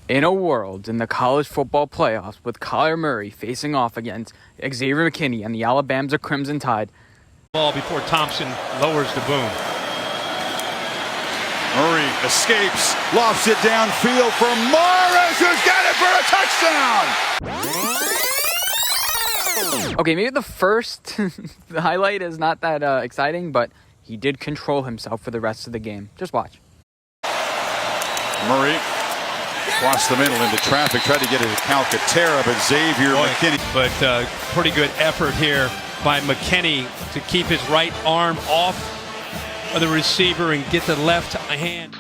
In a world in the college football playoffs with Kyler Murray facing off against Xavier McKinney and the Alabama Crimson Tide. Ball before Thompson lowers the boom. Murray escapes, lofts it downfield for Morris, who's got it for a touchdown! Okay, maybe the first highlight is not that exciting, but he did control himself for the rest of the game. Just watch. Murray across the middle into traffic, tried to get it to Calcaterra, but Xavier McKinney. But pretty good effort here by McKinney to keep his right arm off of the receiver and get the left hand.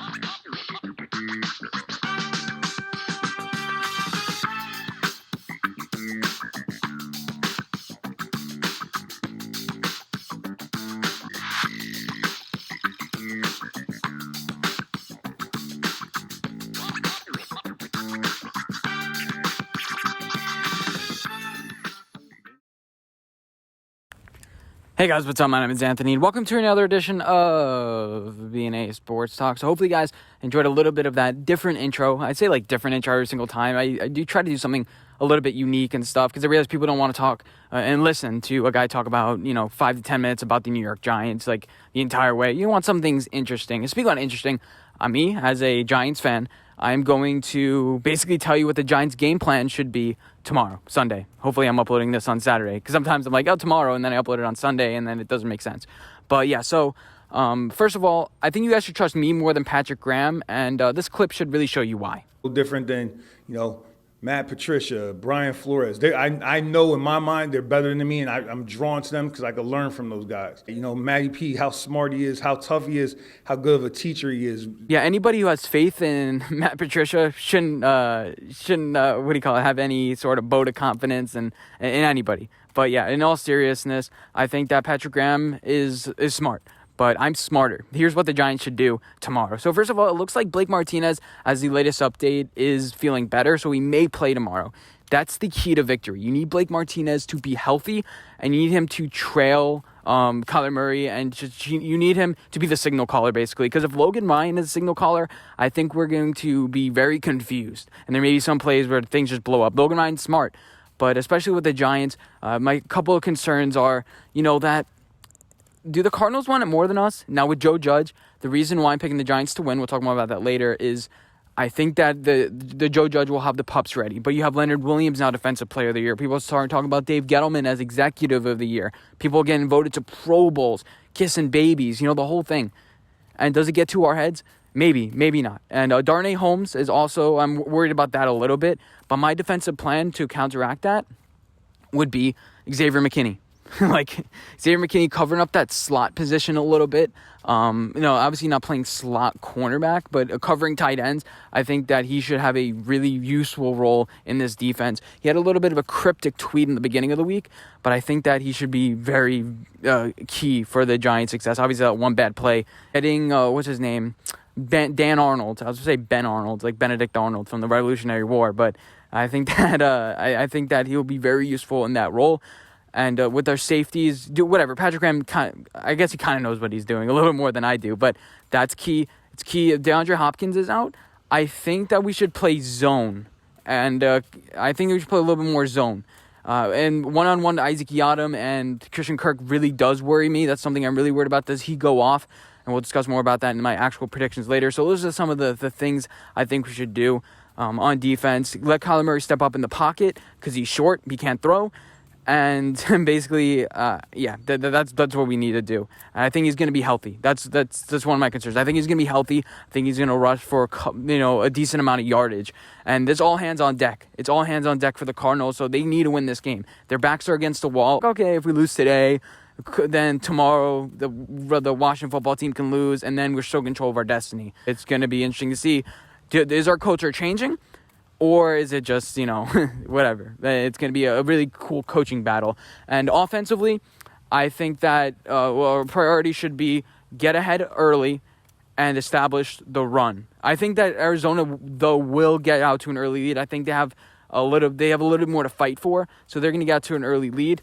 Hey guys, what's up? My name is Anthony, and welcome to another edition of B&A Sports Talk. So hopefully you guys enjoyed a little bit of that different intro. I'd say like different intro every single time. I do try to do something a little bit unique and stuff because I realize people don't want to talk and listen to a guy talk about, 5 to 10 minutes about the New York Giants like the entire way. You want some things interesting. And speaking on interesting, me as a Giants fan, I'm going to basically tell you what the Giants' game plan should be tomorrow, Sunday. Hopefully I'm uploading this on Saturday because sometimes I'm like, tomorrow, and then I upload it on Sunday, and then it doesn't make sense. But yeah, so first of all, I think you guys should trust me more than Patrick Graham, and this clip should really show you why. Different than, Matt Patricia, Brian Flores. I know in my mind they're better than me, and I'm drawn to them because I can learn from those guys. Matty P, how smart he is, how tough he is, how good of a teacher he is. Yeah, anybody who has faith in Matt Patricia shouldn't have any sort of vote of confidence in anybody. But yeah, in all seriousness, I think that Patrick Graham is smart. But I'm smarter. Here's what the Giants should do tomorrow. So first of all, it looks like Blake Martinez, as the latest update, is feeling better, so he may play tomorrow. That's the key to victory. You need Blake Martinez to be healthy, and you need him to trail Kyler Murray, and you need him to be the signal caller, basically. Because if Logan Ryan is a signal caller, I think we're going to be very confused. And there may be some plays where things just blow up. Logan Ryan's smart, but especially with the Giants, my couple of concerns are, that do the Cardinals want it more than us? Now with Joe Judge, the reason why I'm picking the Giants to win, we'll talk more about that later, is I think that the Joe Judge will have the pups ready. But you have Leonard Williams now Defensive Player of the Year. People are starting talking about Dave Gettleman as Executive of the Year. People are getting voted to Pro Bowls, kissing babies, the whole thing. And does it get to our heads? Maybe, maybe not. And Darnay Holmes is also, I'm worried about that a little bit. But my defensive plan to counteract that would be Xavier McKinney. Xavier McKinney covering up that slot position a little bit. Obviously not playing slot cornerback, but covering tight ends. I think that he should have a really useful role in this defense. He had a little bit of a cryptic tweet in the beginning of the week, but I think that he should be very key for the Giants' success. Obviously, that one bad play. Heading, what's his name? Dan Arnold. I was going to say Ben Arnold, like Benedict Arnold from the Revolutionary War, but I think that I think that he'll be very useful in that role. And with our safeties, do whatever. Patrick Graham, I guess he kind of knows what he's doing a little bit more than I do, but that's key. It's key. If DeAndre Hopkins is out, I think that we should play zone. And I think we should play a little bit more zone. And one-on-one Isaac Yiadom and Christian Kirk really does worry me. That's something I'm really worried about. Does he go off? And we'll discuss more about that in my actual predictions later. So those are some of the things I think we should do on defense. Let Kyler Murray step up in the pocket because he's short. He can't throw. And basically, that's what we need to do. And I think he's going to be healthy. That's one of my concerns. I think he's going to be healthy. I think he's going to rush for a decent amount of yardage. And it's all hands on deck. It's all hands on deck for the Cardinals. So they need to win this game. Their backs are against the wall. Okay, if we lose today, then tomorrow the Washington football team can lose, and then we're still in control of our destiny. It's going to be interesting to see. Is our culture changing? Or is it just, whatever? It's going to be a really cool coaching battle. And offensively, I think that our priority should be get ahead early and establish the run. I think that Arizona, though, will get out to an early lead. I think they have a little bit more to fight for, so they're going to get out to an early lead.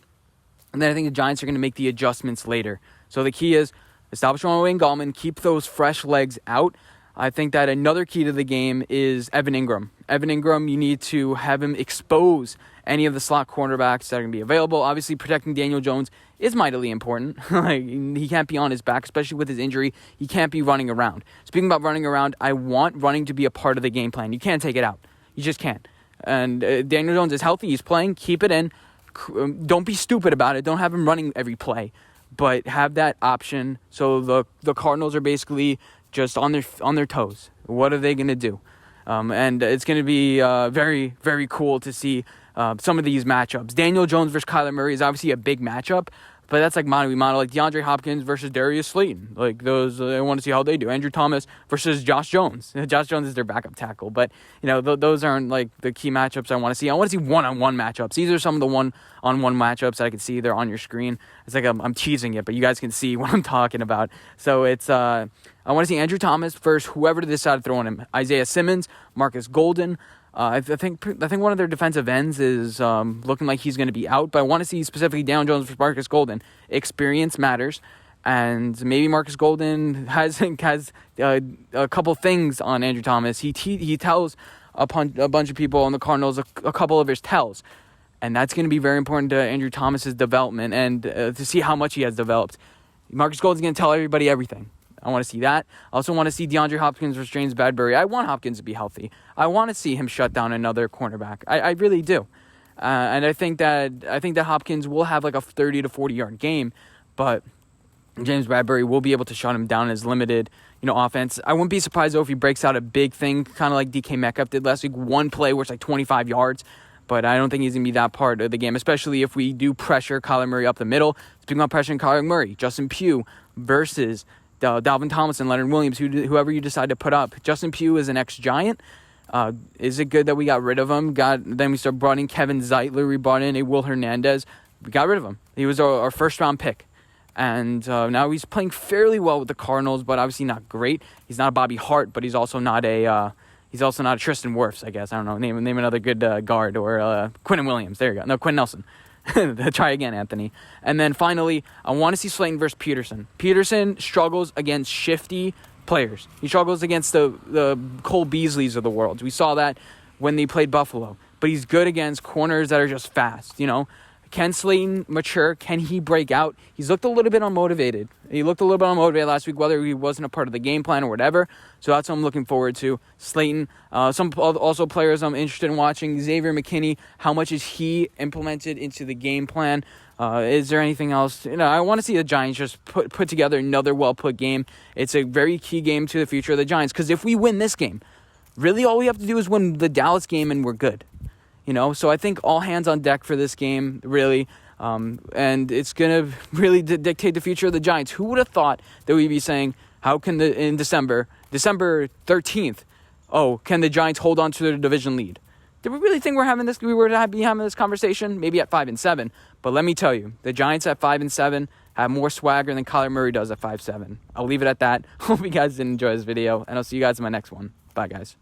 And then I think the Giants are going to make the adjustments later. So the key is establish one way in Gallman, keep those fresh legs out. I think that another key to the game is Evan Ingram. Evan Ingram, you need to have him expose any of the slot cornerbacks that are going to be available. Obviously, protecting Daniel Jones is mightily important. Like, he can't be on his back, especially with his injury. He can't be running around. Speaking about running around, I want running to be a part of the game plan. You can't take it out. You just can't. And Daniel Jones is healthy. He's playing. Keep it in. Don't be stupid about it. Don't have him running every play. But have that option so the Cardinals are basically just on their toes. What are they going to do? And it's going to be very, very cool to see some of these matchups. Daniel Jones versus Kyler Murray is obviously a big matchup, but that's like mano a mano, like DeAndre Hopkins versus Darius Slayton. Like those, I want to see how they do. Andrew Thomas versus Josh Jones. Josh Jones is their backup tackle, but those aren't like the key matchups I want to see. I want to see one-on-one matchups. These are some of the one-on-one matchups that I can see there on your screen. It's like I'm teasing it, but you guys can see what I'm talking about. So it's I want to see Andrew Thomas versus whoever to decide to throw on him. Isaiah Simmons, Marcus Golden. I think one of their defensive ends is looking like he's going to be out, but I want to see specifically Daniel Jones versus Marcus Golden. Experience matters, and maybe Marcus Golden has a couple things on Andrew Thomas. He tells a bunch of people on the Cardinals a couple of his tells, and that's going to be very important to Andrew Thomas's development and to see how much he has developed. Marcus Golden's going to tell everybody everything. I want to see that. I also want to see DeAndre Hopkins versus James Bradbury. I want Hopkins to be healthy. I want to see him shut down another cornerback. I really do. And I think that Hopkins will have like a 30 to 40 yard game, but James Bradbury will be able to shut him down in his limited, offense. I wouldn't be surprised though if he breaks out a big thing, kind of like DK Metcalf did last week. One play where it's like 25 yards. But I don't think he's going to be that part of the game, especially if we do pressure Kyler Murray up the middle. Speaking of pressuring Kyler Murray, Justin Pugh versus Dalvin Tomlinson, Leonard Williams, whoever you decide to put up. Justin Pugh is an ex-Giant. Is it good that we got rid of him? Then we brought in Kevin Zeitler. We brought in a Will Hernandez. We got rid of him. He was our first-round pick. And now he's playing fairly well with the Cardinals, but obviously not great. He's not a Bobby Hart, but he's also not a Tristan Wirfs, I guess. I don't know. Name another good guard, or Quinnen Williams. There you go. No, Quinn Nelson. Try again, Anthony. And then finally, I want to see Slayton versus Peterson. Peterson struggles against shifty players. He struggles against the Cole Beasleys of the world. We saw that when they played Buffalo. But he's good against corners that are just fast, Can Slayton mature? Can he break out? He's looked a little bit unmotivated. He looked a little bit unmotivated last week, whether he wasn't a part of the game plan or whatever. So that's what I'm looking forward to. Slayton, some also players I'm interested in watching. Xavier McKinney, how much is he implemented into the game plan? Is there anything else? I want to see the Giants just put together another well-put game. It's a very key game to the future of the Giants, because if we win this game, really all we have to do is win the Dallas game and we're good. So I think all hands on deck for this game, really. And it's going to really dictate the future of the Giants. Who would have thought that we'd be saying, how can in December 13th, can the Giants hold on to their division lead? Did we really think we were to be having this conversation? Maybe at 5-7. But let me tell you, the Giants at 5-7 have more swagger than Kyler Murray does at 5-7. I'll leave it at that. Hope you guys did enjoy this video, and I'll see you guys in my next one. Bye, guys.